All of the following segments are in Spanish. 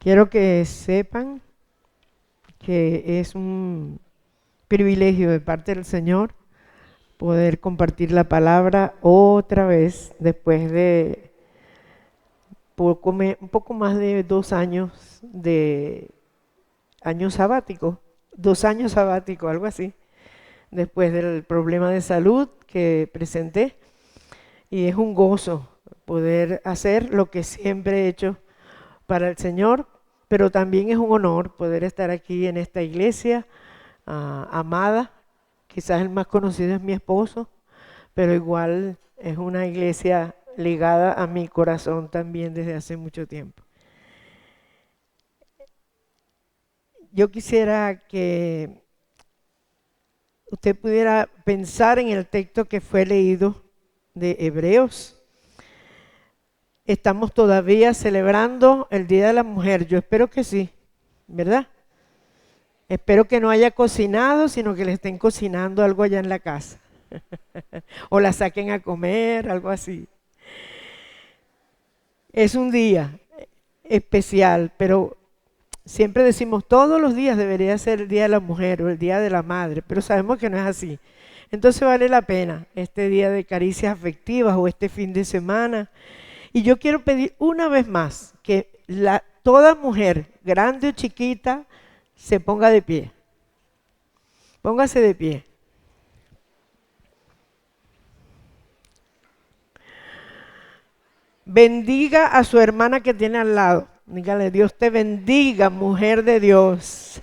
Quiero que sepan que es un privilegio de parte del Señor poder compartir la palabra otra vez después de un poco más de 2 años de año sabático, 2 años sabático, algo así, después del problema de salud que presenté. Y es un gozo poder hacer lo que siempre he hecho para el Señor, pero también es un honor poder estar aquí en esta iglesia amada. Quizás el más conocido es mi esposo, pero igual es una iglesia ligada a mi corazón también desde hace mucho tiempo. Yo quisiera que usted pudiera pensar en el texto que fue leído de Hebreos. Estamos todavía celebrando el Día de la Mujer. Yo espero que sí, ¿verdad? Espero que no haya cocinado, sino que le estén cocinando algo allá en la casa. O la saquen a comer, algo así. Es un día especial, pero siempre decimos todos los días debería ser el Día de la Mujer o el Día de la Madre, pero sabemos que no es así. Entonces vale la pena este día de caricias afectivas o este fin de semana. Y yo quiero pedir una vez más que toda mujer, grande o chiquita, se ponga de pie. Póngase de pie. Bendiga a su hermana que tiene al lado. Dígale, Dios te bendiga, mujer de Dios.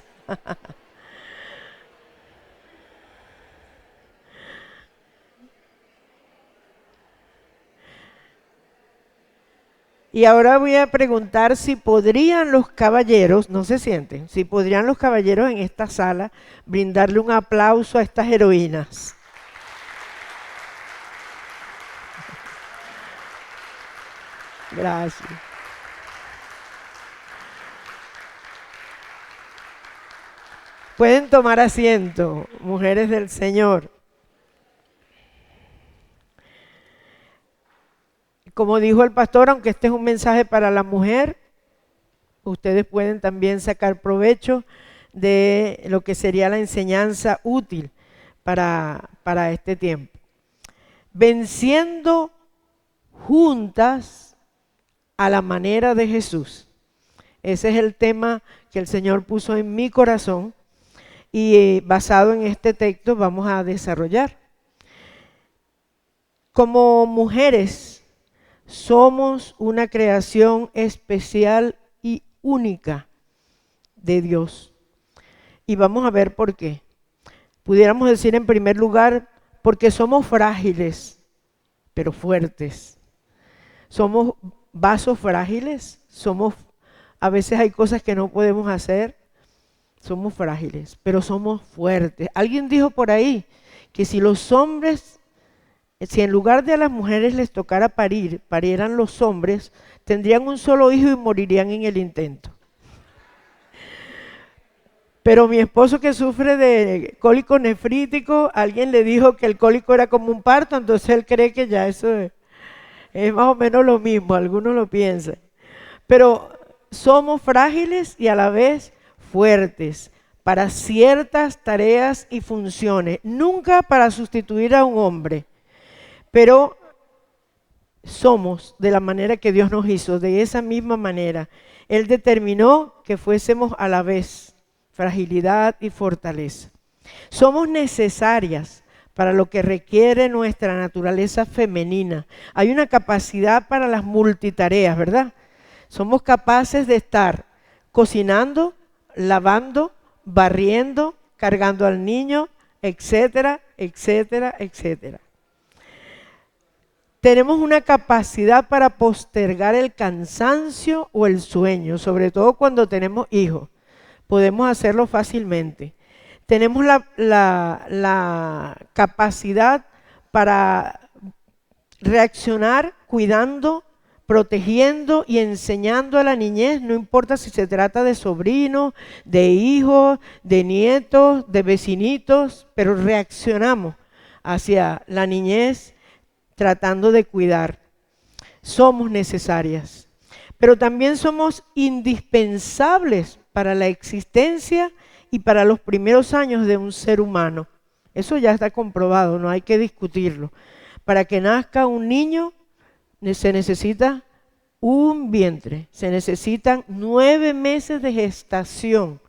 Y ahora voy a preguntar si podrían los caballeros, no se sienten, si podrían los caballeros en esta sala brindarle un aplauso a estas heroínas. Gracias. Pueden tomar asiento, mujeres del Señor. Como dijo el pastor, aunque este es un mensaje para la mujer, ustedes pueden también sacar provecho de lo que sería la enseñanza útil para este tiempo. Venciendo juntas a la manera de Jesús. Ese es el tema que el Señor puso en mi corazón y basado en este texto vamos a desarrollar. Como mujeres somos una creación especial y única de Dios. Y vamos a ver por qué. Pudiéramos decir en primer lugar, porque somos frágiles, pero fuertes. Somos vasos frágiles, a veces hay cosas que no podemos hacer, somos frágiles, pero somos fuertes. Alguien dijo por ahí que si en lugar de a las mujeres les tocara parieran los hombres, tendrían un solo hijo y morirían en el intento. Pero mi esposo, que sufre de cólico nefrítico, alguien le dijo que el cólico era como un parto, entonces él cree que ya eso es más o menos lo mismo, algunos lo piensan. Pero somos frágiles y a la vez fuertes para ciertas tareas y funciones, nunca para sustituir a un hombre, pero somos de la manera que Dios nos hizo, de esa misma manera. Él determinó que fuésemos a la vez fragilidad y fortaleza. Somos necesarias para lo que requiere nuestra naturaleza femenina. Hay una capacidad para las multitareas, ¿verdad? Somos capaces de estar cocinando, lavando, barriendo, cargando al niño, etcétera, etcétera, etcétera. Tenemos una capacidad para postergar el cansancio o el sueño, sobre todo cuando tenemos hijos. Podemos hacerlo fácilmente. Tenemos la capacidad para reaccionar cuidando, protegiendo y enseñando a la niñez, no importa si se trata de sobrinos, de hijos, de nietos, de vecinitos, pero reaccionamos hacia la niñez tratando de cuidar. Somos necesarias. pero también somos indispensables para la existencia y para los primeros años de un ser humano. Eso ya está comprobado, no hay que discutirlo. Para que nazca un niño se necesita un vientre, se necesitan 9 meses de gestación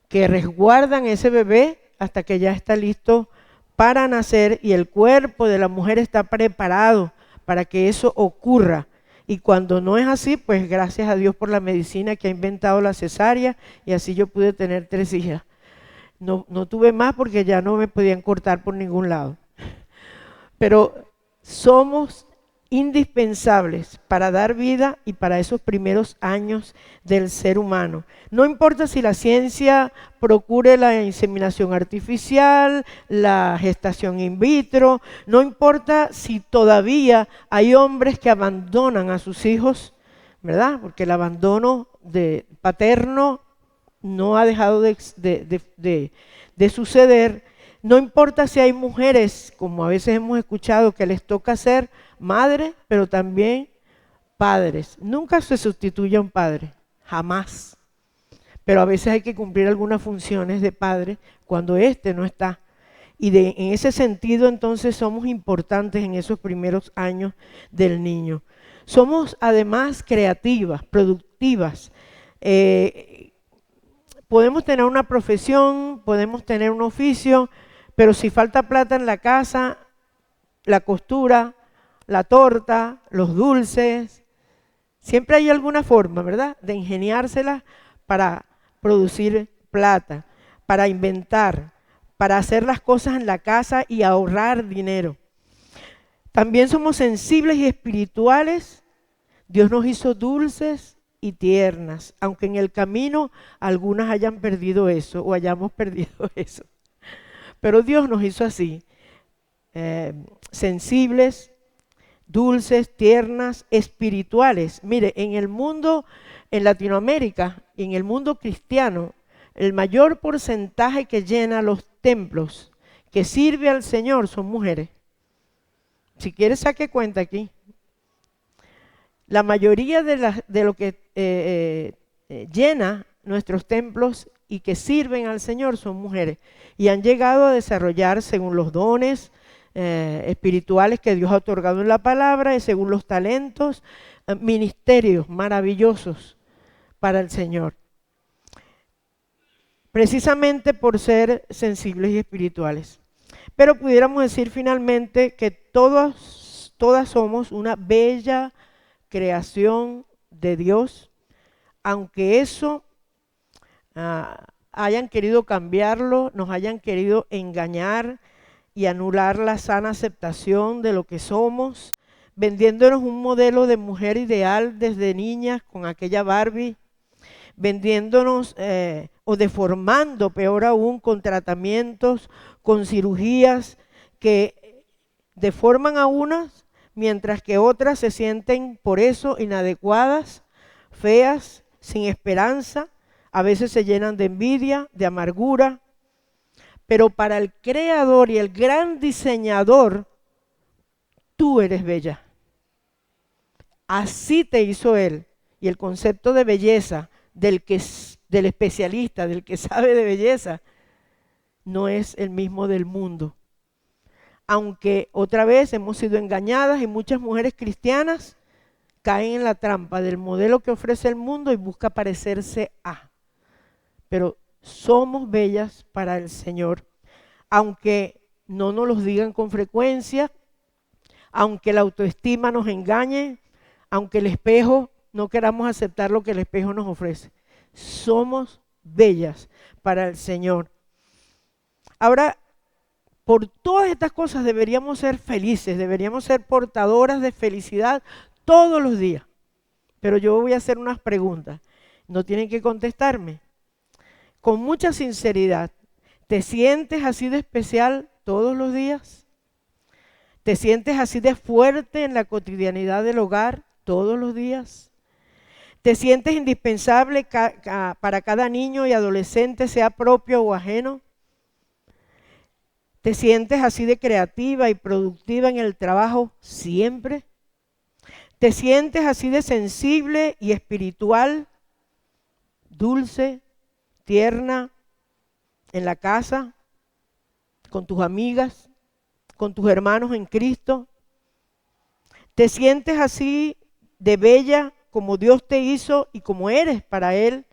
que resguardan ese bebé hasta que ya está listo para nacer y el cuerpo de la mujer está preparado para que eso ocurra. Y cuando no es así, pues gracias a Dios por la medicina que ha inventado la cesárea y así yo pude tener 3 hijas. No tuve más porque ya no me podían cortar por ningún lado. Pero somos indispensables para dar vida y para esos primeros años del ser humano. No importa si la ciencia procure la inseminación artificial, la gestación in vitro, no importa si todavía hay hombres que abandonan a sus hijos, ¿verdad? Porque el abandono paterno no ha dejado de suceder. No importa si hay mujeres, como a veces hemos escuchado, que les toca ser madres, pero también padres. Nunca se sustituye a un padre, jamás. Pero a veces hay que cumplir algunas funciones de padre cuando éste no está. Y en ese sentido, entonces, somos importantes en esos primeros años del niño. Somos además creativas, productivas. Podemos tener una profesión, podemos tener un oficio, pero si falta plata en la casa, la costura, la torta, los dulces, siempre hay alguna forma, ¿verdad?, de ingeniárselas para producir plata, para inventar, para hacer las cosas en la casa y ahorrar dinero. También somos sensibles y espirituales. Dios nos hizo dulces y tiernas, aunque en el camino algunas hayan perdido eso o hayamos perdido eso. Pero Dios nos hizo así, sensibles, dulces, tiernas, espirituales. Mire, en el mundo, en Latinoamérica y en el mundo cristiano, el mayor porcentaje que llena los templos, que sirve al Señor, son mujeres. Si quieres, saque cuenta aquí. La mayoría de lo que llena nuestros templos y que sirven al Señor son mujeres. Y han llegado a desarrollar según los dones espirituales que Dios ha otorgado en la palabra y según los talentos, ministerios maravillosos para el Señor. Precisamente por ser sensibles y espirituales. Pero pudiéramos decir finalmente que todas somos una bella creación de Dios, aunque eso hayan querido cambiarlo, nos hayan querido engañar y anular la sana aceptación de lo que somos, vendiéndonos un modelo de mujer ideal desde niñas con aquella Barbie, vendiéndonos o deformando, peor aún, con tratamientos, con cirugías que deforman a unas, mientras que otras se sienten por eso inadecuadas, feas, sin esperanza, a veces se llenan de envidia, de amargura. Pero para el Creador y el gran diseñador, tú eres bella. Así te hizo Él. Y el concepto de belleza del especialista, del que sabe de belleza, no es el mismo del mundo. Aunque otra vez hemos sido engañadas y muchas mujeres cristianas caen en la trampa del modelo que ofrece el mundo y busca parecerse a. Pero somos bellas para el Señor, aunque no nos los digan con frecuencia, aunque la autoestima nos engañe, aunque el espejo no queramos aceptar lo que el espejo nos ofrece. Somos bellas para el Señor. Ahora, por todas estas cosas deberíamos ser felices, deberíamos ser portadoras de felicidad todos los días. Pero yo voy a hacer unas preguntas, no tienen que contestarme. Con mucha sinceridad, ¿te sientes así de especial todos los días? ¿Te sientes así de fuerte en la cotidianidad del hogar todos los días? ¿Te sientes indispensable para cada niño y adolescente, sea propio o ajeno? ¿Te sientes así de creativa y productiva en el trabajo siempre? ¿Te sientes así de sensible y espiritual, dulce, tierna, en la casa, con tus amigas, con tus hermanos en Cristo? ¿Te sientes así de bella como Dios te hizo y como eres para Él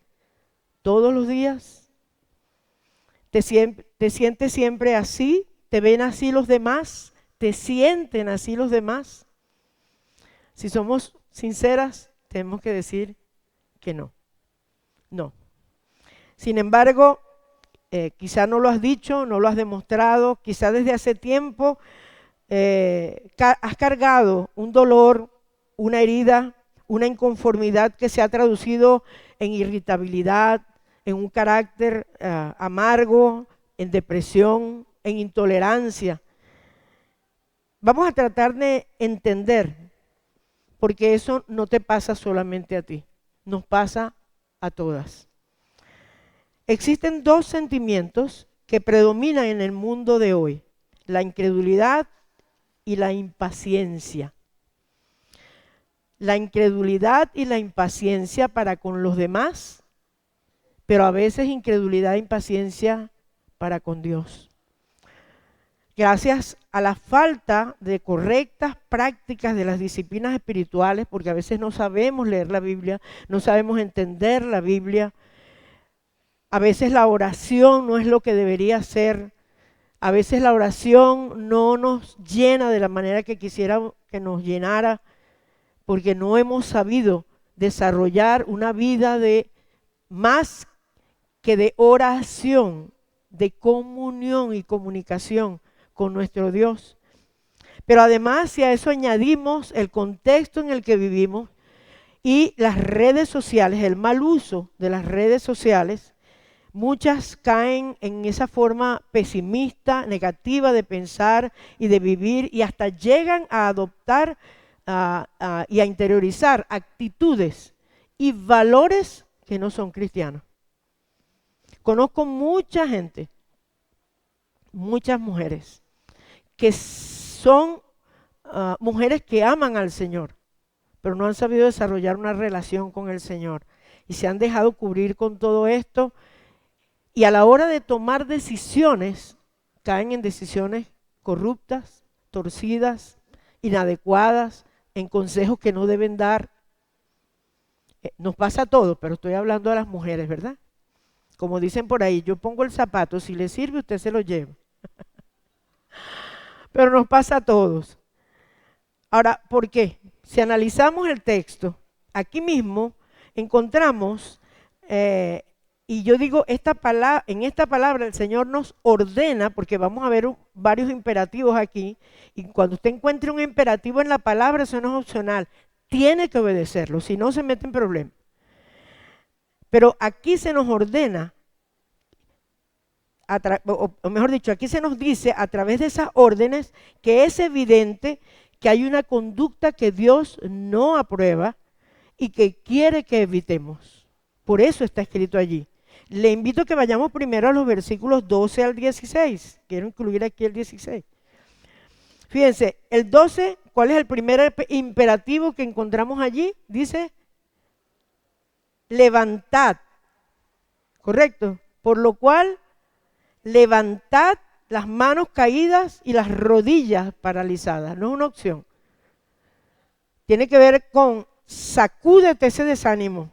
todos los días? ¿Te sientes siempre así? ¿Te ven así los demás? ¿Te sienten así los demás? Si somos sinceras, tenemos que decir que no. No. Sin embargo, quizá no lo has dicho, no lo has demostrado, quizá desde hace tiempo has cargado un dolor, una herida, una inconformidad que se ha traducido en irritabilidad, en un carácter amargo, en depresión, en intolerancia. Vamos a tratar de entender, porque eso no te pasa solamente a ti, nos pasa a todas. Existen dos sentimientos que predominan en el mundo de hoy: la incredulidad y la impaciencia. La incredulidad y la impaciencia para con los demás, pero a veces incredulidad e impaciencia para con Dios. Gracias a la falta de correctas prácticas de las disciplinas espirituales, porque a veces no sabemos leer la Biblia, no sabemos entender la Biblia, a veces la oración no es lo que debería ser, a veces la oración no nos llena de la manera que quisiéramos que nos llenara, porque no hemos sabido desarrollar una vida de más que de oración, de comunión y comunicación con nuestro Dios. Pero además, si a eso añadimos el contexto en el que vivimos y las redes sociales, el mal uso de las redes sociales, muchas caen en esa forma pesimista, negativa de pensar y de vivir, y hasta llegan a adoptar y a interiorizar actitudes y valores que no son cristianos. Conozco mucha gente, muchas mujeres, que son mujeres que aman al Señor, pero no han sabido desarrollar una relación con el Señor y se han dejado cubrir con todo esto, y a la hora de tomar decisiones caen en decisiones corruptas, torcidas, inadecuadas, en consejos que no deben dar. Nos pasa a todos, pero estoy hablando a las mujeres, ¿verdad? Como dicen por ahí, yo pongo el zapato, si le sirve usted se lo lleva. Pero nos pasa a todos. Ahora, ¿por qué? Si analizamos el texto, aquí mismo encontramos, y yo digo, en esta palabra el Señor nos ordena, porque vamos a ver varios imperativos aquí, y cuando usted encuentre un imperativo en la palabra, eso no es opcional, tiene que obedecerlo, si no se mete en problemas. Pero aquí se nos ordena, o mejor dicho, aquí se nos dice a través de esas órdenes que es evidente que hay una conducta que Dios no aprueba y que quiere que evitemos. Por eso está escrito allí. Le invito a que vayamos primero a los versículos 12 al 16. Quiero incluir aquí el 16. Fíjense, el 12, ¿cuál es el primer imperativo que encontramos allí? Dice, levantad, ¿correcto? Por lo cual, levantad las manos caídas y las rodillas paralizadas. No es una opción. Tiene que ver con sacúdete ese desánimo,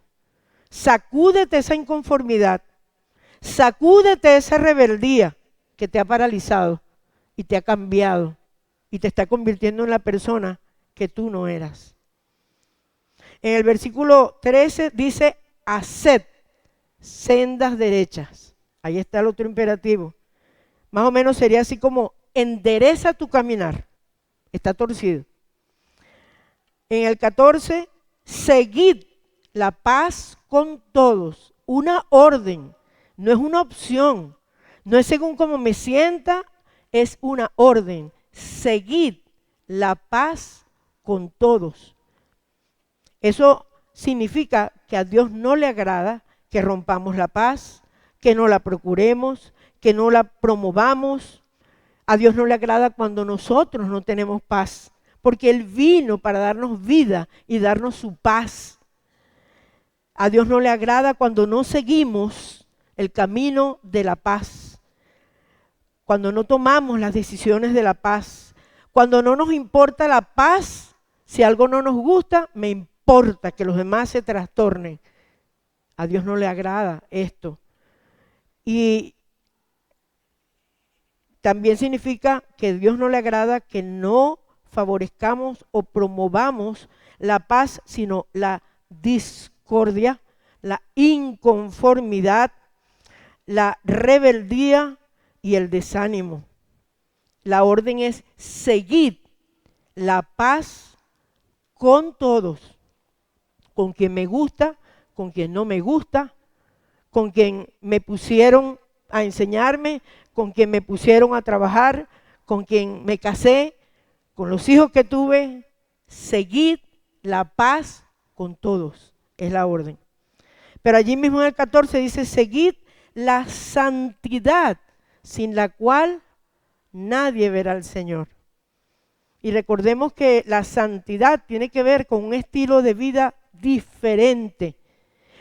sacúdete esa inconformidad, sacúdete esa rebeldía que te ha paralizado y te ha cambiado y te está convirtiendo en la persona que tú no eras. En el versículo 13 dice, haced sendas derechas. Ahí está el otro imperativo. Más o menos sería así como, endereza tu caminar. Está torcido. En el 14, seguid la paz con todos. Una orden, no es una opción. No es según cómo me sienta, es una orden. Seguid la paz con todos. Eso significa que a Dios no le agrada que rompamos la paz, que no la procuremos, que no la promovamos. A Dios no le agrada cuando nosotros no tenemos paz, porque Él vino para darnos vida y darnos su paz. A Dios no le agrada cuando no seguimos el camino de la paz, cuando no tomamos las decisiones de la paz, cuando no nos importa la paz. Si algo no nos gusta, me importa que los demás se trastornen. A Dios no le agrada esto. Y también significa que a Dios no le agrada que no favorezcamos o promovamos la paz, sino la discordia, la inconformidad, la rebeldía y el desánimo. La orden es seguir la paz con todos, con quien me gusta, con quien no me gusta, con quien me pusieron a enseñarme, con quien me pusieron a trabajar, con quien me casé, con los hijos que tuve. Seguid la paz con todos, es la orden. Pero allí mismo en el 14 dice, seguid la santidad, sin la cual nadie verá al Señor. Y recordemos que la santidad tiene que ver con un estilo de vida diferente.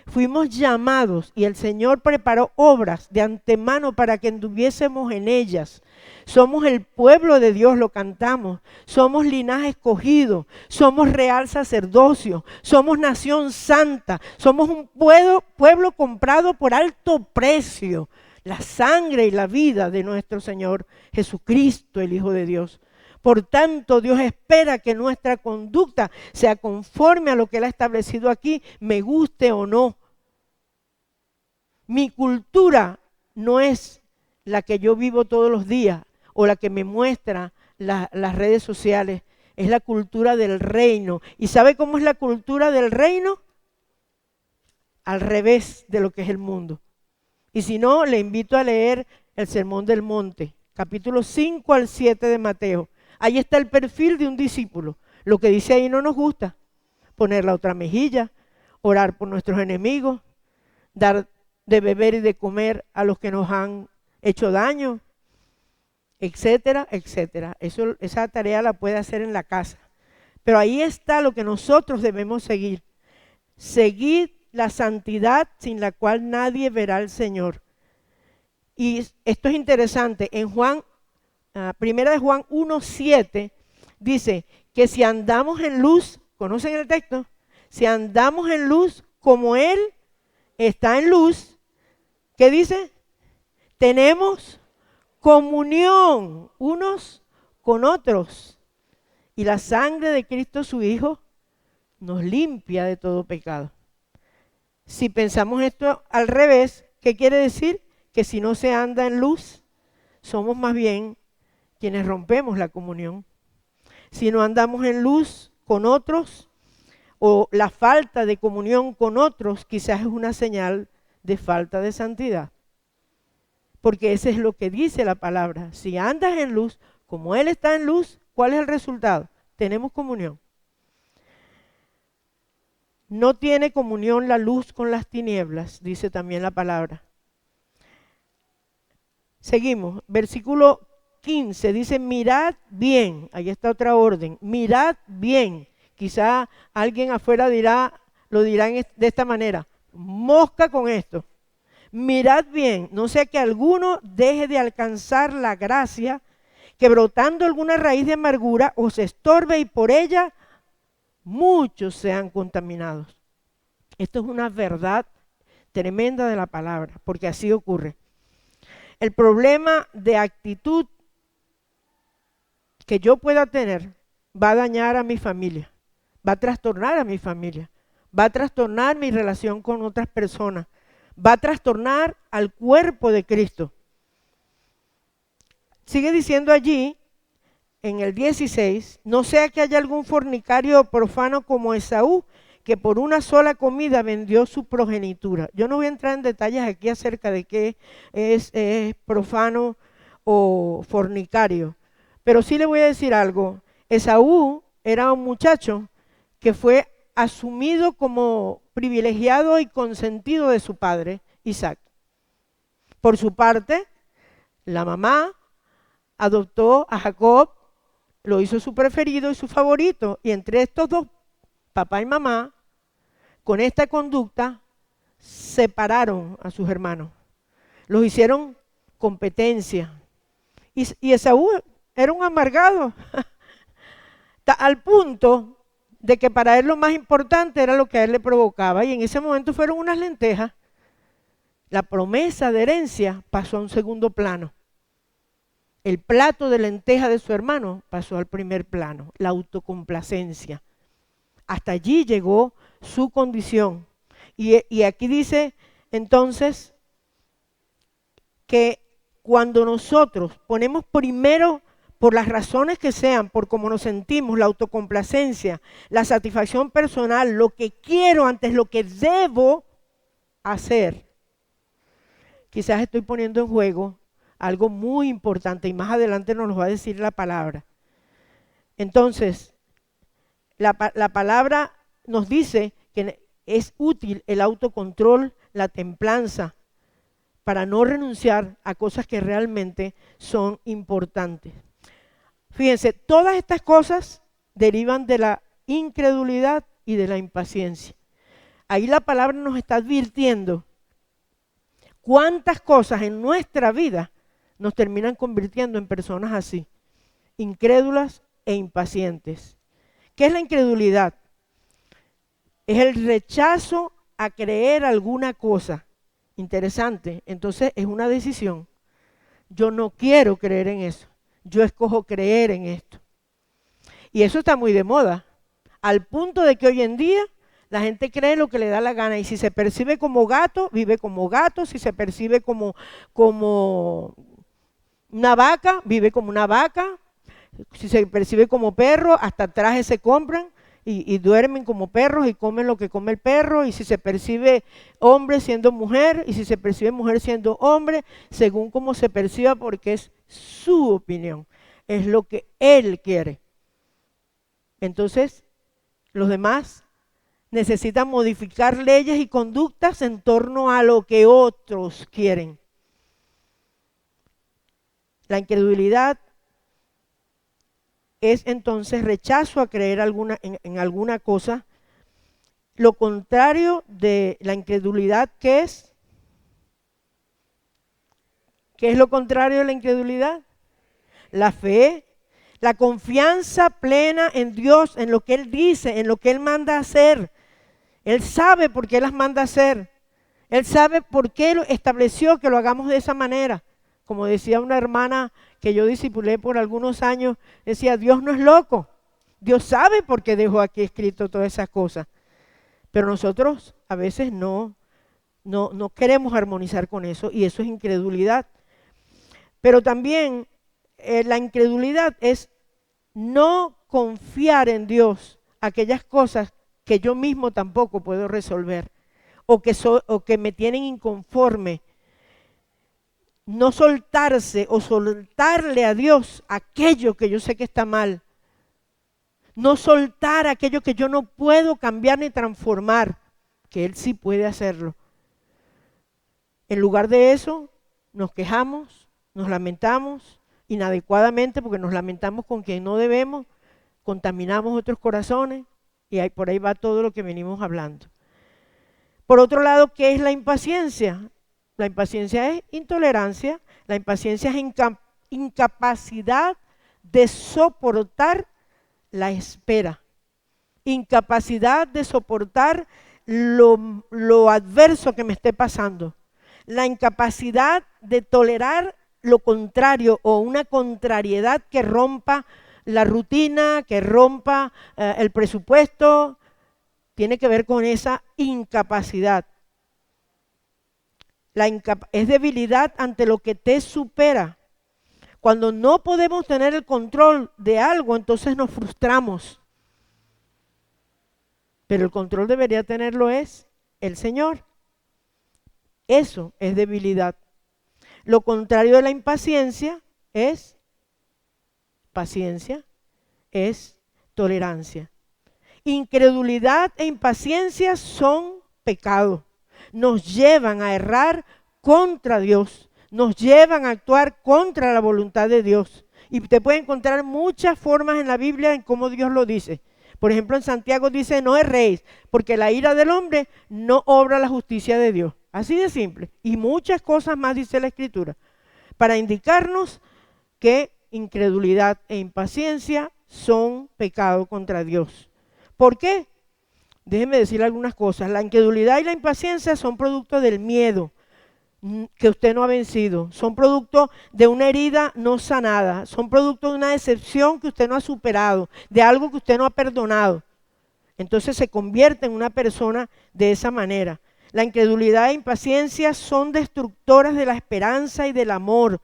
Fuimos llamados y el Señor preparó obras de antemano para que anduviésemos en ellas. Somos el pueblo de Dios, lo cantamos. Somos linaje escogido, somos real sacerdocio, somos nación santa, somos un pueblo comprado por alto precio. La sangre y la vida de nuestro Señor Jesucristo, el Hijo de Dios. Por tanto, Dios espera que nuestra conducta sea conforme a lo que Él ha establecido aquí, me guste o no. Mi cultura no es la que yo vivo todos los días o la que me muestra las redes sociales, es la cultura del reino. ¿Y sabe cómo es la cultura del reino? Al revés de lo que es el mundo. Y si no, le invito a leer el Sermón del Monte, capítulo 5 al 7 de Mateo. Ahí está el perfil de un discípulo. Lo que dice ahí no nos gusta. Poner la otra mejilla, orar por nuestros enemigos, dar de beber y de comer a los que nos han hecho daño, etcétera, etcétera. Esa tarea la puede hacer en la casa. Pero ahí está lo que nosotros debemos seguir. Seguir la santidad sin la cual nadie verá al Señor. Y esto es interesante. En Primera de Juan 1:7 dice que si andamos en luz, ¿conocen el texto? Si andamos en luz como Él está en luz, ¿qué dice? Tenemos comunión unos con otros. Y la sangre de Cristo su Hijo nos limpia de todo pecado. Si pensamos esto al revés, ¿qué quiere decir? Que si no se anda en luz, somos más bien quienes rompemos la comunión. Si no andamos en luz con otros, o la falta de comunión con otros, quizás es una señal de falta de santidad. Porque eso es lo que dice la palabra. Si andas en luz, como Él está en luz, ¿cuál es el resultado? Tenemos comunión. No tiene comunión la luz con las tinieblas, dice también la palabra. Seguimos, versículo 15 dice, mirad bien, ahí está otra orden, mirad bien. Quizá alguien afuera lo dirá de esta manera, mosca con esto. Mirad bien, no sea que alguno deje de alcanzar la gracia, que brotando alguna raíz de amargura os estorbe y por ella muchos sean contaminados. Esto es una verdad tremenda de la palabra, porque así ocurre. El problema de actitud que yo pueda tener va a dañar a mi familia, va a trastornar a mi familia, va a trastornar mi relación con otras personas, va a trastornar al cuerpo de Cristo. Sigue diciendo allí, en el 16, no sea que haya algún fornicario profano como Esaú, que por una sola comida vendió su progenitura. Yo no voy a entrar en detalles aquí acerca de qué es profano o fornicario, pero sí le voy a decir algo. Esaú era un muchacho que fue asumido como privilegiado y consentido de su padre, Isaac. Por su parte, la mamá adoptó a Jacob lo hizo su preferido y su favorito. Y entre estos dos, papá y mamá, con esta conducta, separaron a sus hermanos. Los hicieron competencia. Y Esaú era un amargado, al punto de que para él lo más importante era lo que a él le provocaba. Y en ese momento fueron unas lentejas. La promesa de herencia pasó a un segundo plano. El plato de lenteja de su hermano pasó al primer plano, la autocomplacencia. Hasta allí llegó su condición. Y aquí dice entonces que cuando nosotros ponemos primero, por las razones que sean, por cómo nos sentimos, la autocomplacencia, la satisfacción personal, lo que quiero antes lo que debo hacer, quizás estoy poniendo en juego algo muy importante y más adelante nos lo va a decir la palabra. Entonces, la palabra nos dice que es útil el autocontrol, la templanza, para no renunciar a cosas que realmente son importantes. Fíjense, todas estas cosas derivan de la incredulidad y de la impaciencia. Ahí la palabra nos está advirtiendo cuántas cosas en nuestra vida nos terminan convirtiendo en personas así, incrédulas e impacientes. ¿Qué es la incredulidad? Es el rechazo a creer alguna cosa. Interesante, entonces es una decisión. Yo no quiero creer en eso, yo escojo creer en esto. Y eso está muy de moda, al punto de que hoy en día la gente cree lo que le da la gana y si se percibe como gato, vive como gato, si se percibe como una vaca, vive como una vaca, si se percibe como perro, hasta trajes se compran y duermen como perros y comen lo que come el perro, y si se percibe hombre siendo mujer, y si se percibe mujer siendo hombre, según como se perciba, porque es su opinión, es lo que él quiere. Entonces, los demás necesitan modificar leyes y conductas en torno a lo que otros quieren. La incredulidad es entonces rechazo a creer en alguna cosa. Lo contrario de la incredulidad, ¿qué es? ¿Qué es lo contrario de la incredulidad? La fe, la confianza plena en Dios, en lo que Él dice, en lo que Él manda a hacer. Él sabe por qué las manda a hacer. Él sabe por qué estableció que lo hagamos de esa manera. Como decía una hermana que yo discipulé por algunos años, decía, Dios no es loco. Dios sabe por qué dejó aquí escrito todas esas cosas. Pero nosotros a veces no queremos armonizar con eso y eso es incredulidad. Pero también la incredulidad es no confiar en Dios aquellas cosas que yo mismo tampoco puedo resolver o que me tienen inconforme. No soltarse o soltarle a Dios aquello que yo sé que está mal. No soltar aquello que yo no puedo cambiar ni transformar, que Él sí puede hacerlo. En lugar de eso, nos quejamos, nos lamentamos inadecuadamente porque nos lamentamos con quien no debemos, contaminamos otros corazones y por ahí va todo lo que venimos hablando. Por otro lado, ¿qué es la impaciencia? La impaciencia es intolerancia, la impaciencia es incapacidad de soportar la espera, incapacidad de soportar lo adverso que me esté pasando, la incapacidad de tolerar lo contrario o una contrariedad que rompa la rutina, que rompa el presupuesto, tiene que ver con esa incapacidad. Es debilidad ante lo que te supera. Cuando no podemos tener el control de algo, entonces nos frustramos. Pero el control debería tenerlo es el Señor. Eso es debilidad. Lo contrario de la impaciencia es paciencia, es tolerancia. Incredulidad e impaciencia son pecados. Nos llevan a errar contra Dios, nos llevan a actuar contra la voluntad de Dios. Y usted puede encontrar muchas formas en la Biblia en cómo Dios lo dice. Por ejemplo, en Santiago dice, no erréis, porque la ira del hombre no obra la justicia de Dios. Así de simple. Y muchas cosas más dice la Escritura, para indicarnos que incredulidad e impaciencia son pecado contra Dios. ¿Por qué? Déjenme decir algunas cosas. La incredulidad y la impaciencia son producto del miedo que usted no ha vencido, son producto de una herida no sanada, son producto de una decepción que usted no ha superado, de algo que usted no ha perdonado. Entonces se convierte en una persona de esa manera. La incredulidad e impaciencia son destructoras de la esperanza y del amor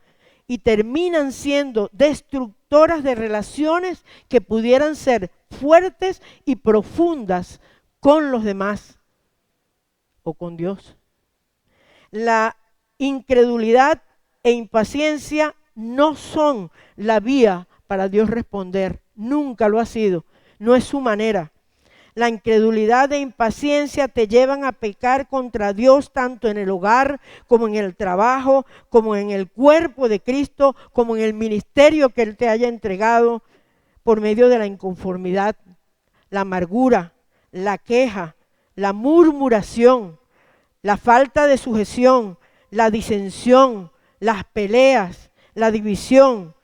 y terminan siendo destructoras de relaciones que pudieran ser fuertes y profundas con los demás o con Dios. La incredulidad e impaciencia no son la vía para Dios responder, nunca lo ha sido, no es su manera. La incredulidad e impaciencia te llevan a pecar contra Dios tanto en el hogar como en el trabajo, como en el cuerpo de Cristo, como en el ministerio que Él te haya entregado, por medio de la inconformidad, la amargura, la queja, la murmuración, la falta de sujeción, la disensión, las peleas, la división.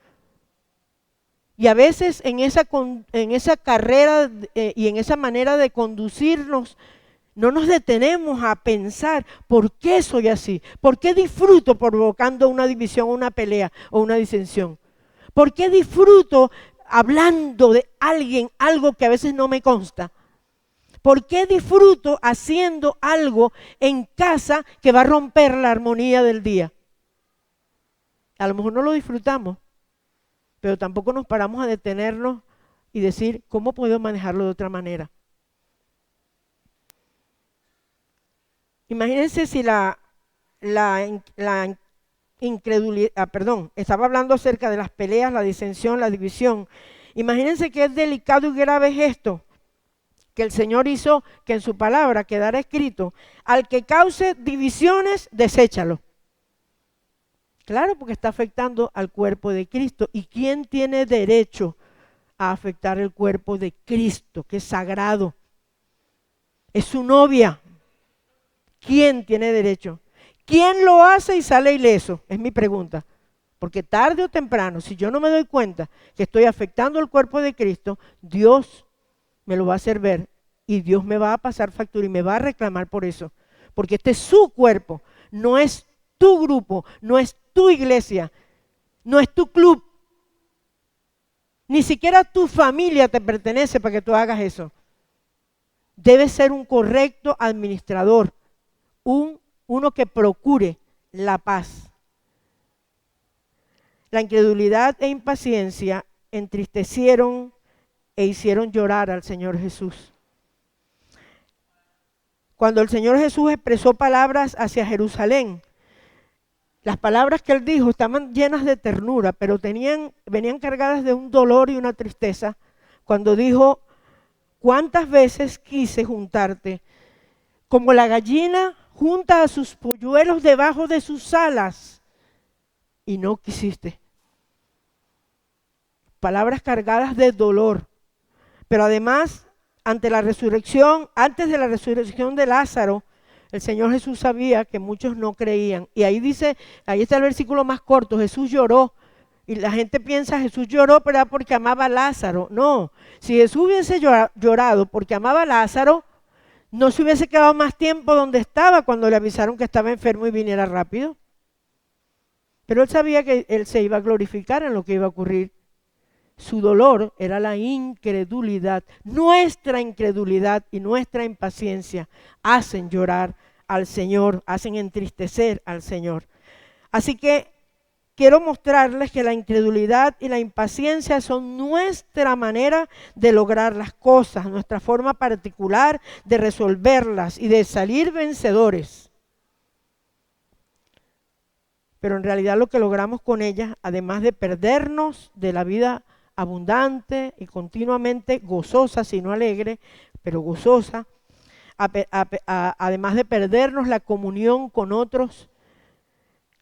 Y a veces en esa carrera y en esa manera de conducirnos, no nos detenemos a pensar, ¿por qué soy así? ¿Por qué disfruto provocando una división, una pelea o una disensión? ¿Por qué disfruto hablando de alguien algo que a veces no me consta? ¿Por qué disfruto haciendo algo en casa que va a romper la armonía del día? A lo mejor no lo disfrutamos, pero tampoco nos paramos a detenernos y decir, ¿cómo puedo manejarlo de otra manera? Imagínense si la incredulidad, estaba hablando acerca de las peleas, la disensión, la división. Imagínense qué delicado y grave es esto, que el Señor hizo que en su palabra quedara escrito, al que cause divisiones, deséchalo. Claro, porque está afectando al cuerpo de Cristo. ¿Y quién tiene derecho a afectar el cuerpo de Cristo, que es sagrado? Es su novia. ¿Quién tiene derecho? ¿Quién lo hace y sale ileso? Es mi pregunta. Porque tarde o temprano, si yo no me doy cuenta que estoy afectando el cuerpo de Cristo, Dios me lo va a hacer ver y Dios me va a pasar factura y me va a reclamar por eso. Porque este es su cuerpo, no es tu grupo, no es tu iglesia, no es tu club. Ni siquiera tu familia te pertenece para que tú hagas eso. Debes ser un correcto administrador, uno que procure la paz. La incredulidad e impaciencia entristecieron e hicieron llorar al Señor Jesús. Cuando el Señor Jesús expresó palabras hacia Jerusalén, las palabras que Él dijo estaban llenas de ternura, pero venían cargadas de un dolor y una tristeza. Cuando dijo, ¿cuántas veces quise juntarte? Como la gallina junta a sus polluelos debajo de sus alas, y no quisiste. Palabras cargadas de dolor. Pero además, antes de la resurrección de Lázaro, el Señor Jesús sabía que muchos no creían. Y ahí está el versículo más corto, Jesús lloró. Y la gente piensa, Jesús lloró, pero era porque amaba a Lázaro. No, si Jesús hubiese llorado porque amaba a Lázaro, no se hubiese quedado más tiempo donde estaba cuando le avisaron que estaba enfermo y viniera rápido. Pero Él sabía que Él se iba a glorificar en lo que iba a ocurrir. Su dolor era la incredulidad. Nuestra incredulidad y nuestra impaciencia hacen llorar al Señor, hacen entristecer al Señor. Así que quiero mostrarles que la incredulidad y la impaciencia son nuestra manera de lograr las cosas, nuestra forma particular de resolverlas y de salir vencedores. Pero en realidad lo que logramos con ellas, además de perdernos de la vida abundante y continuamente gozosa, si no alegre, pero gozosa, además de perdernos la comunión con otros,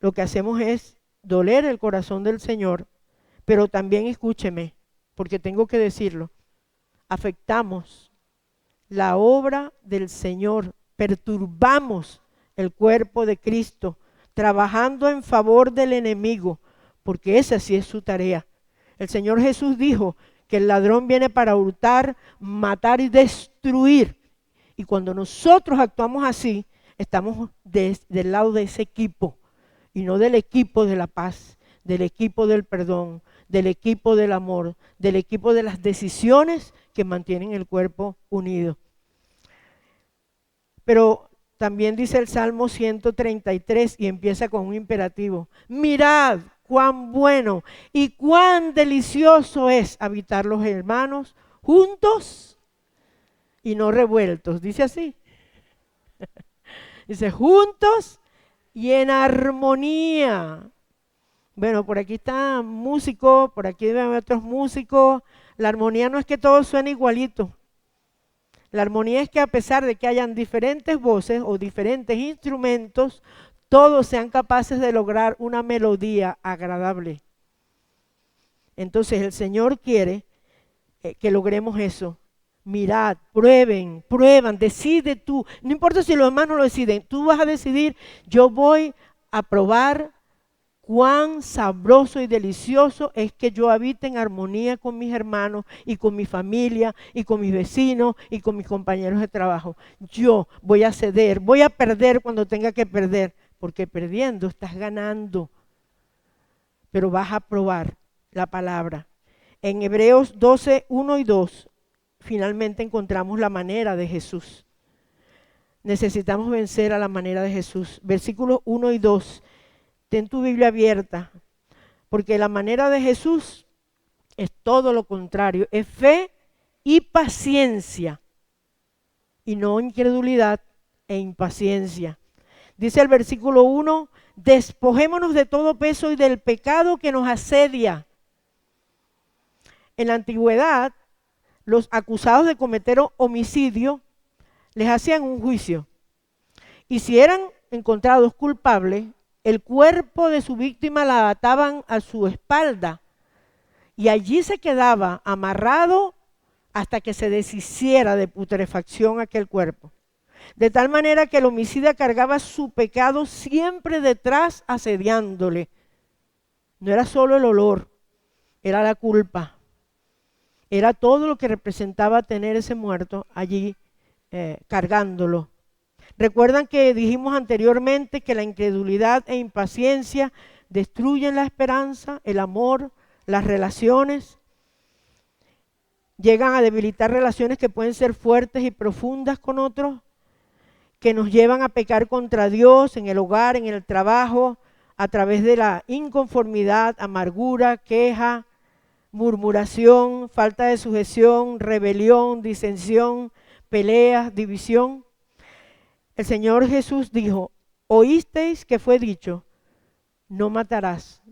lo que hacemos es doler el corazón del Señor, pero también escúcheme, porque tengo que decirlo, afectamos la obra del Señor, perturbamos el cuerpo de Cristo, trabajando en favor del enemigo, porque esa sí es su tarea. El Señor Jesús dijo que el ladrón viene para hurtar, matar y destruir. Y cuando nosotros actuamos así, estamos del lado de ese equipo, y no del equipo de la paz, del equipo del perdón, del equipo del amor, del equipo de las decisiones que mantienen el cuerpo unido. Pero también dice el Salmo 133 y empieza con un imperativo. Mirad cuán bueno y cuán delicioso es habitar los hermanos juntos y no revueltos. Dice así. Dice juntos y en armonía. Bueno, por aquí está músico, por aquí deben haber otros músicos. La armonía no es que todo suene igualito. La armonía es que a pesar de que hayan diferentes voces o diferentes instrumentos, todos sean capaces de lograr una melodía agradable. Entonces el Señor quiere que logremos eso. Mirad, prueben, prueban, decide tú. No importa si los demás no lo deciden, tú vas a decidir, yo voy a probar cuán sabroso y delicioso es que yo habite en armonía con mis hermanos y con mi familia y con mis vecinos y con mis compañeros de trabajo. Yo voy a ceder, voy a perder cuando tenga que perder, porque perdiendo estás ganando, pero vas a probar la palabra. En Hebreos 12, 1 y 2, finalmente encontramos la manera de Jesús. Necesitamos vencer a la manera de Jesús. Versículos 1 y 2. Ten tu Biblia abierta, porque la manera de Jesús es todo lo contrario, es fe y paciencia, y no incredulidad e impaciencia. Dice el versículo 1, despojémonos de todo peso y del pecado que nos asedia. En la antigüedad, los acusados de cometer homicidio les hacían un juicio, y si eran encontrados culpables, el cuerpo de su víctima la ataban a su espalda y allí se quedaba amarrado hasta que se deshiciera de putrefacción aquel cuerpo. De tal manera que el homicida cargaba su pecado siempre detrás asediándole. No era solo el olor, era la culpa. Era todo lo que representaba tener ese muerto allí cargándolo. Recuerdan que dijimos anteriormente que la incredulidad e impaciencia destruyen la esperanza, el amor, las relaciones. Llegan a debilitar relaciones que pueden ser fuertes y profundas con otros, que nos llevan a pecar contra Dios en el hogar, en el trabajo, a través de la inconformidad, amargura, queja, murmuración, falta de sujeción, rebelión, disensión, peleas, división. El Señor Jesús dijo, oísteis que fue dicho, no matarás,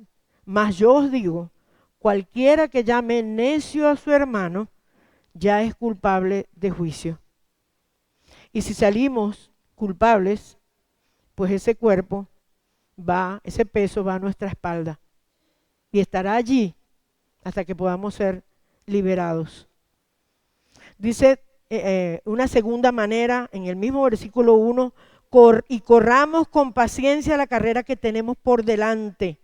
mas yo os digo, cualquiera que llame necio a su hermano, ya es culpable de juicio. Y si salimos culpables, pues ese cuerpo va, ese peso va a nuestra espalda y estará allí hasta que podamos ser liberados. Dice una segunda manera, en el mismo versículo 1, y corramos con paciencia la carrera que tenemos por delante.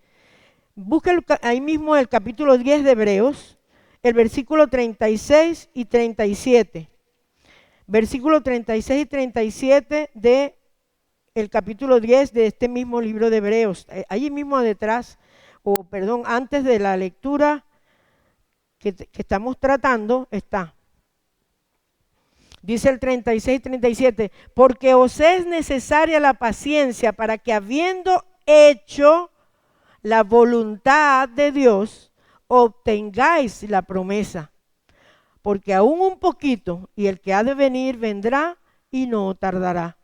Busca ahí mismo el capítulo 10 de Hebreos, el versículo 36 y 37. Versículo 36 y 37 de el capítulo 10 de este mismo libro de Hebreos. Allí mismo detrás, antes de la lectura que estamos tratando, está. Dice el 36 y 37, porque os es necesaria la paciencia para que habiendo hecho la voluntad de Dios, obtengáis la promesa. Porque aún un poquito, y el que ha de venir vendrá y no tardará.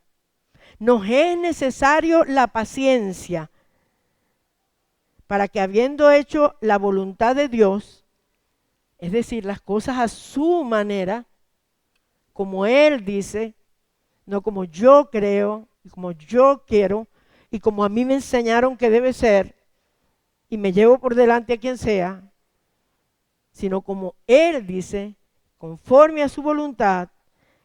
Nos es necesario la paciencia para que habiendo hecho la voluntad de Dios, es decir, las cosas a su manera, como Él dice, no como yo creo, y como yo quiero, y como a mí me enseñaron que debe ser, y me llevo por delante a quien sea, sino como Él dice, conforme a su voluntad,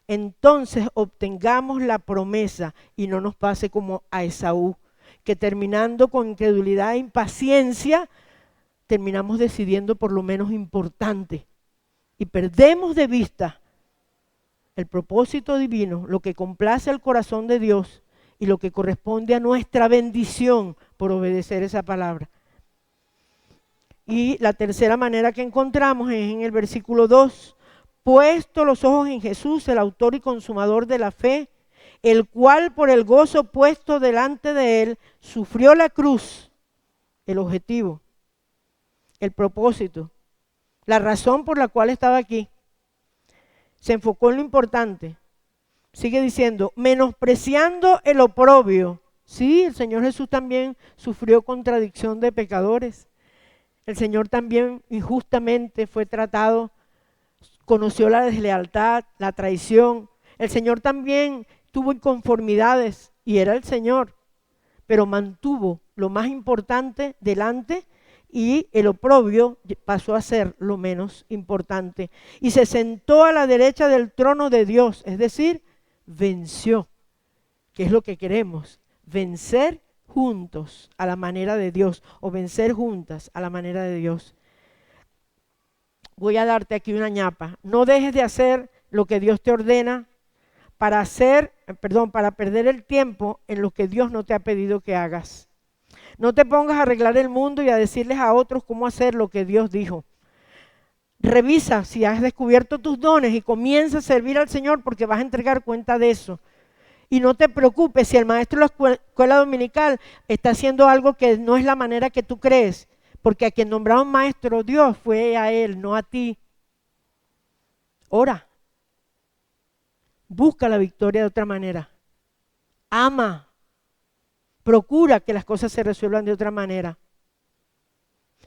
entonces obtengamos la promesa y no nos pase como a Esaú, que terminando con incredulidad e impaciencia, terminamos decidiendo por lo menos importante y perdemos de vista el propósito divino, lo que complace al corazón de Dios y lo que corresponde a nuestra bendición por obedecer esa palabra. Y la tercera manera que encontramos es en el versículo 2. Puesto los ojos en Jesús, el autor y consumador de la fe, el cual por el gozo puesto delante de él, sufrió la cruz, el objetivo, el propósito, la razón por la cual estaba aquí. Se enfocó en lo importante. Sigue diciendo, menospreciando el oprobio. Sí, el Señor Jesús también sufrió contradicción de pecadores. El Señor también injustamente fue tratado, conoció la deslealtad, la traición. El Señor también tuvo inconformidades y era el Señor, pero mantuvo lo más importante delante y el oprobio pasó a ser lo menos importante. Y se sentó a la derecha del trono de Dios, es decir, venció, que es lo que queremos, vencer juntos a la manera de Dios o vencer juntas a la manera de Dios. Voy a darte aquí una ñapa. No dejes de hacer lo que Dios te ordena para perder el tiempo en lo que Dios no te ha pedido que hagas. No te pongas a arreglar el mundo y a decirles a otros cómo hacer lo que Dios dijo. Revisa si has descubierto tus dones y comienza a servir al Señor porque vas a entregar cuenta de eso. Y no te preocupes si el maestro de la escuela dominical está haciendo algo que no es la manera que tú crees, porque a quien nombraron maestro Dios fue a él, no a ti. Ora. Busca la victoria de otra manera. Ama. Procura que las cosas se resuelvan de otra manera.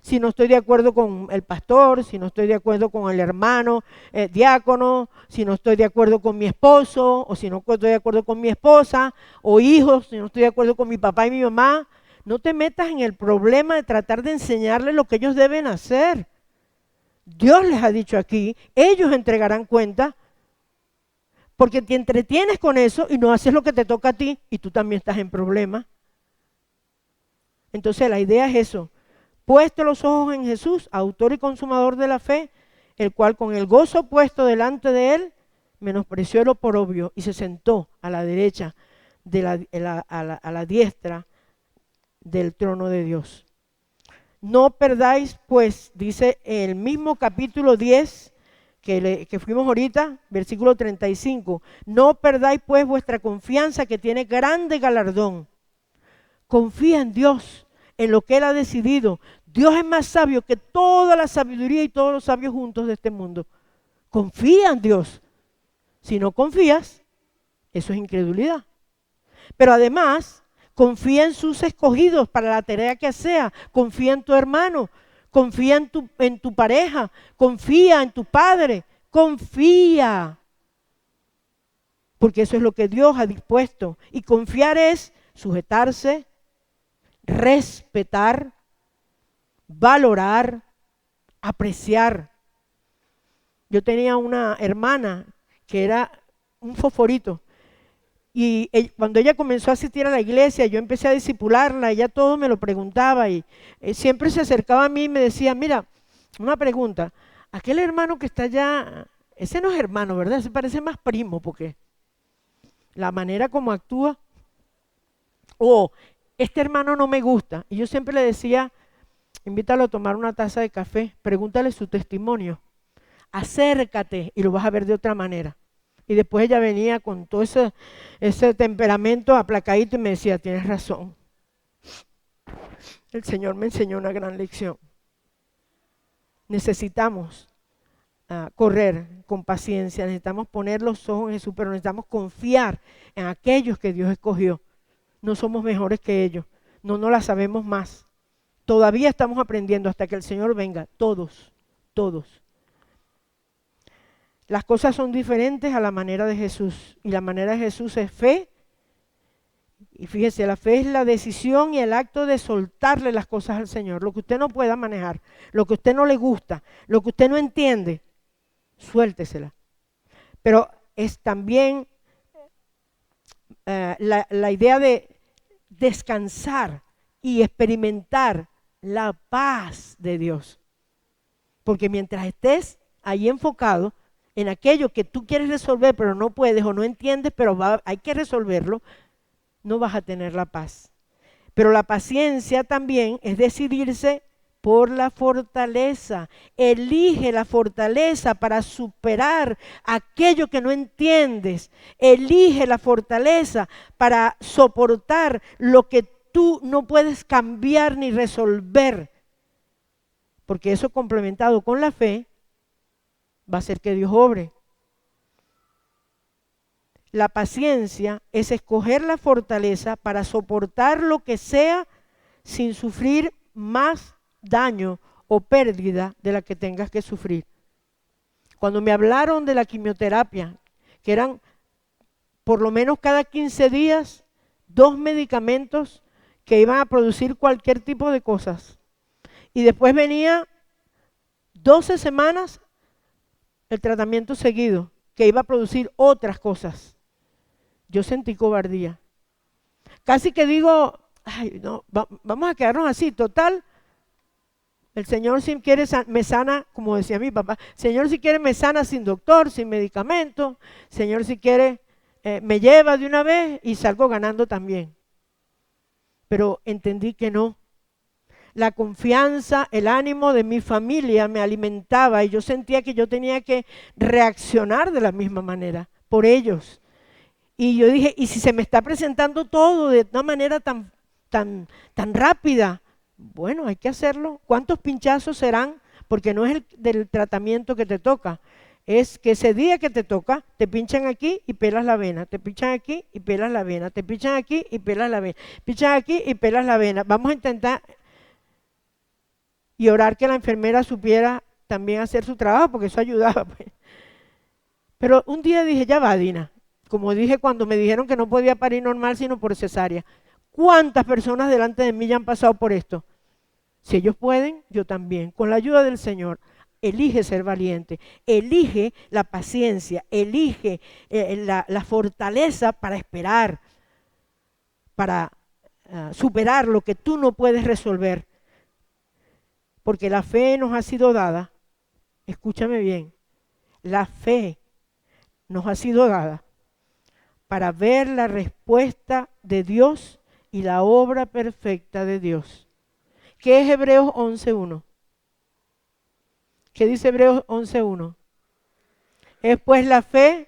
Si no estoy de acuerdo con el pastor, si no estoy de acuerdo con el hermano diácono, si no estoy de acuerdo con mi esposo, o si no estoy de acuerdo con mi esposa, o hijos, si no estoy de acuerdo con mi papá y mi mamá, no te metas en el problema de tratar de enseñarles lo que ellos deben hacer. Dios les ha dicho aquí, ellos entregarán cuenta, porque te entretienes con eso y no haces lo que te toca a ti, y tú también estás en problema. Entonces la idea es eso. Puesto los ojos en Jesús, autor y consumador de la fe, el cual con el gozo puesto delante de él, menospreció el oprobio y se sentó a la derecha, a la diestra del trono de Dios. No perdáis, pues, dice el mismo capítulo 10, que fuimos ahorita, versículo 35, no perdáis pues vuestra confianza que tiene grande galardón. Confía en Dios, en lo que Él ha decidido. Dios es más sabio que toda la sabiduría y todos los sabios juntos de este mundo. Confía en Dios. Si no confías, eso es incredulidad. Pero además, confía en sus escogidos para la tarea que sea. Confía en tu hermano, confía en tu pareja, confía en tu padre, confía. Porque eso es lo que Dios ha dispuesto. Y confiar es sujetarse, respetar, valorar, apreciar. Yo tenía una hermana que era un fosforito y cuando ella comenzó a asistir a la iglesia, yo empecé a discipularla, ella todo me lo preguntaba y siempre se acercaba a mí y me decía, mira, una pregunta, aquel hermano que está allá, ese no es hermano, ¿verdad? Se parece más primo porque la manera como actúa, o este hermano no me gusta. Y yo siempre le decía, invítalo a tomar una taza de café, pregúntale su testimonio, acércate y lo vas a ver de otra manera. Y después ella venía con todo ese temperamento aplacadito y me decía, tienes razón. El Señor me enseñó una gran lección. Necesitamos correr con paciencia, necesitamos poner los ojos en Jesús, pero necesitamos confiar en aquellos que Dios escogió. No somos mejores que ellos, no la sabemos más. Todavía estamos aprendiendo hasta que el Señor venga, todos. Las cosas son diferentes a la manera de Jesús, y la manera de Jesús es fe, Y fíjese, la fe es la decisión y el acto de soltarle las cosas al Señor. Lo que usted no pueda manejar, lo que a usted no le gusta, lo que usted no entiende, suéltesela. Pero es también la idea de descansar y experimentar la paz de Dios. Porque mientras estés ahí enfocado en aquello que tú quieres resolver, pero no puedes o no entiendes, pero hay que resolverlo, no vas a tener la paz. Pero la paciencia también es decidirse por la fortaleza. Elige la fortaleza para superar aquello que no entiendes. Elige la fortaleza para soportar lo que tú no puedes cambiar ni resolver. Porque eso complementado con la fe va a hacer que Dios obre. La paciencia es escoger la fortaleza para soportar lo que sea sin sufrir más daño o pérdida de la que tengas que sufrir. Cuando me hablaron de la quimioterapia, que eran por lo menos cada 15 días, 2 medicamentos que iban a producir cualquier tipo de cosas. Y después venía 12 semanas el tratamiento seguido, que iba a producir otras cosas. Yo sentí cobardía. Casi que digo, ay, no, vamos a quedarnos así, total. El Señor si quiere me sana, como decía mi papá, Señor si quiere me sana sin doctor, sin medicamento, Señor si quiere me lleva de una vez y salgo ganando también. Pero entendí que no. La confianza, el ánimo de mi familia me alimentaba y yo sentía que yo tenía que reaccionar de la misma manera por ellos. Y yo dije, ¿y si se me está presentando todo de una manera tan rápida? Bueno, hay que hacerlo. ¿Cuántos pinchazos serán? Porque no es el del tratamiento que te toca. Es que ese día que te toca, te pinchan aquí y pelas la vena. Te pinchan aquí y pelas la vena. Te pinchan aquí y pelas la vena. Pinchan aquí y pelas la vena. Vamos a intentar y orar que la enfermera supiera también hacer su trabajo, porque eso ayudaba. Pues. Pero un día dije, ya va, Dina. Como dije cuando me dijeron que no podía parir normal sino por cesárea. ¿Cuántas personas delante de mí ya han pasado por esto? Si ellos pueden, yo también. Con la ayuda del Señor, elige ser valiente, elige la paciencia, elige la fortaleza para esperar, para superar lo que tú no puedes resolver. Porque la fe nos ha sido dada, escúchame bien, la fe nos ha sido dada para ver la respuesta de Dios y la obra perfecta de Dios. ¿Qué es Hebreos 11.1? ¿Qué dice Hebreos 11.1? Es pues la fe,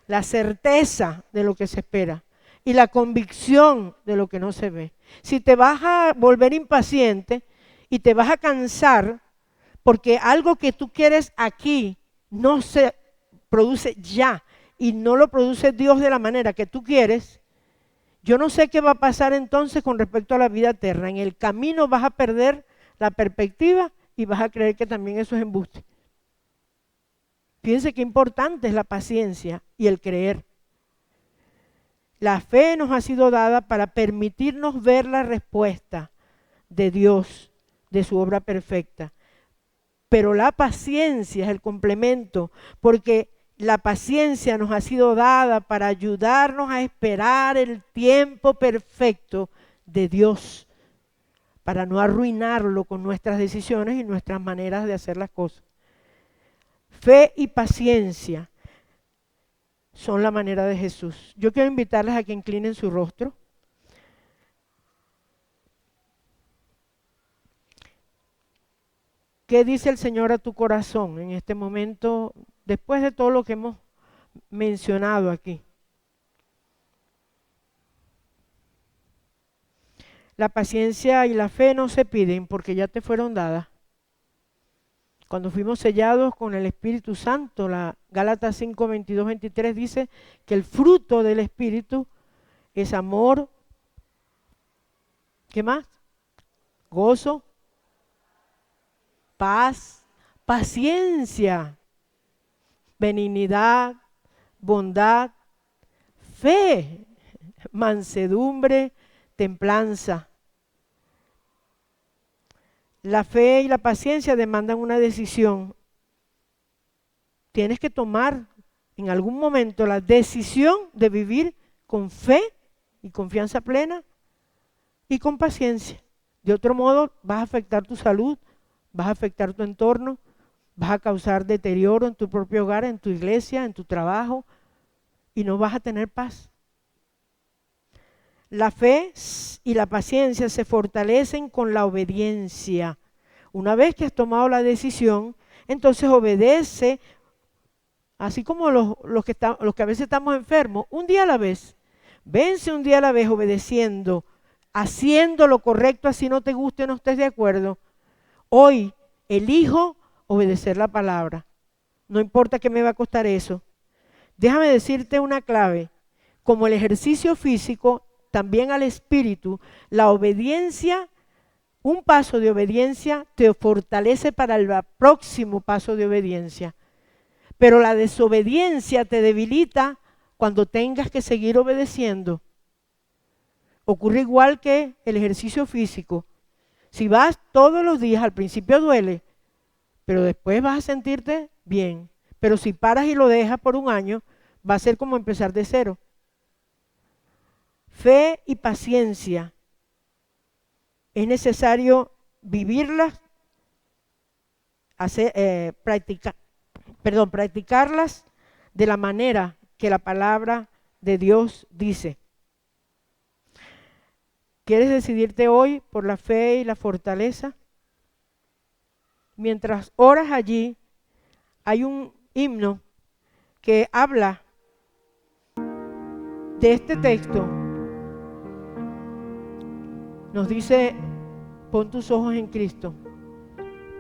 la certeza de lo que se espera y la convicción de lo que no se ve. Si te vas a volver impaciente y te vas a cansar porque algo que tú quieres aquí no se produce ya y no lo produce Dios de la manera que tú quieres, yo no sé qué va a pasar entonces con respecto a la vida eterna. En el camino vas a perder la perspectiva y vas a creer que también eso es embuste. Fíjense qué importante es la paciencia y el creer. La fe nos ha sido dada para permitirnos ver la respuesta de Dios, de su obra perfecta. Pero la paciencia es el complemento, porque la paciencia nos ha sido dada para ayudarnos a esperar el tiempo perfecto de Dios, para no arruinarlo con nuestras decisiones y nuestras maneras de hacer las cosas. Fe y paciencia son la manera de Jesús. Yo quiero invitarles a que inclinen su rostro. ¿Qué dice el Señor a tu corazón en este momento, después de todo lo que hemos mencionado aquí? La paciencia y la fe no se piden porque ya te fueron dadas. Cuando fuimos sellados con el Espíritu Santo, la Gálatas 5, 22, 23 dice que el fruto del Espíritu es amor, ¿qué más? Gozo, paz, paciencia, benignidad, bondad, fe. mansedumbre, templanza. La fe y la paciencia demandan una decisión. Tienes que tomar en algún momento la decisión de vivir con fe y confianza plena y con paciencia. De otro modo vas a afectar tu salud, vas a afectar tu entorno, vas a causar deterioro en tu propio hogar, en tu iglesia, en tu trabajo y no vas a tener paz. La fe y la paciencia se fortalecen con la obediencia. Una vez que has tomado la decisión, entonces obedece, así como los que a veces estamos enfermos, un día a la vez. Vence un día a la vez obedeciendo, haciendo lo correcto, así no te guste o no estés de acuerdo. Hoy elijo obedecer la palabra. No importa qué me va a costar eso. Déjame decirte una clave. Como el ejercicio físico, también al espíritu, la obediencia, un paso de obediencia te fortalece para el próximo paso de obediencia. Pero la desobediencia te debilita cuando tengas que seguir obedeciendo. Ocurre igual que el ejercicio físico. Si vas todos los días, al principio duele, pero después vas a sentirte bien. Pero si paras y lo dejas por un año, va a ser como empezar de cero. Fe y paciencia. Es necesario vivirlas, practicarlas de la manera que la palabra de Dios dice. ¿Quieres decidirte hoy por la fe y la fortaleza? Mientras oras allí, hay un himno que habla de este texto. Nos dice, pon tus ojos en Cristo,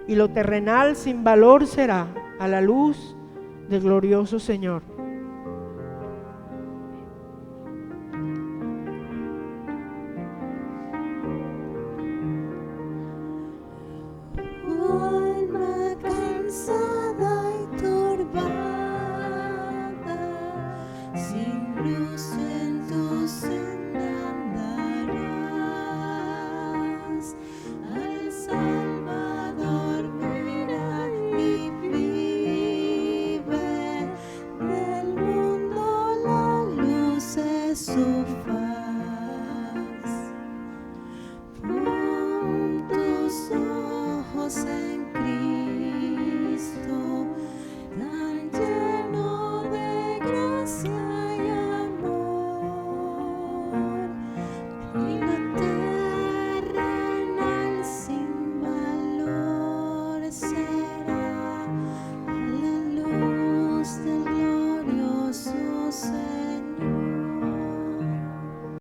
y lo terrenal sin valor será a la luz del glorioso Señor. Alma cansada y turbada, sin luz en tu senda andarás. Al Salvador mira y vive, del mundo la luz es su faz.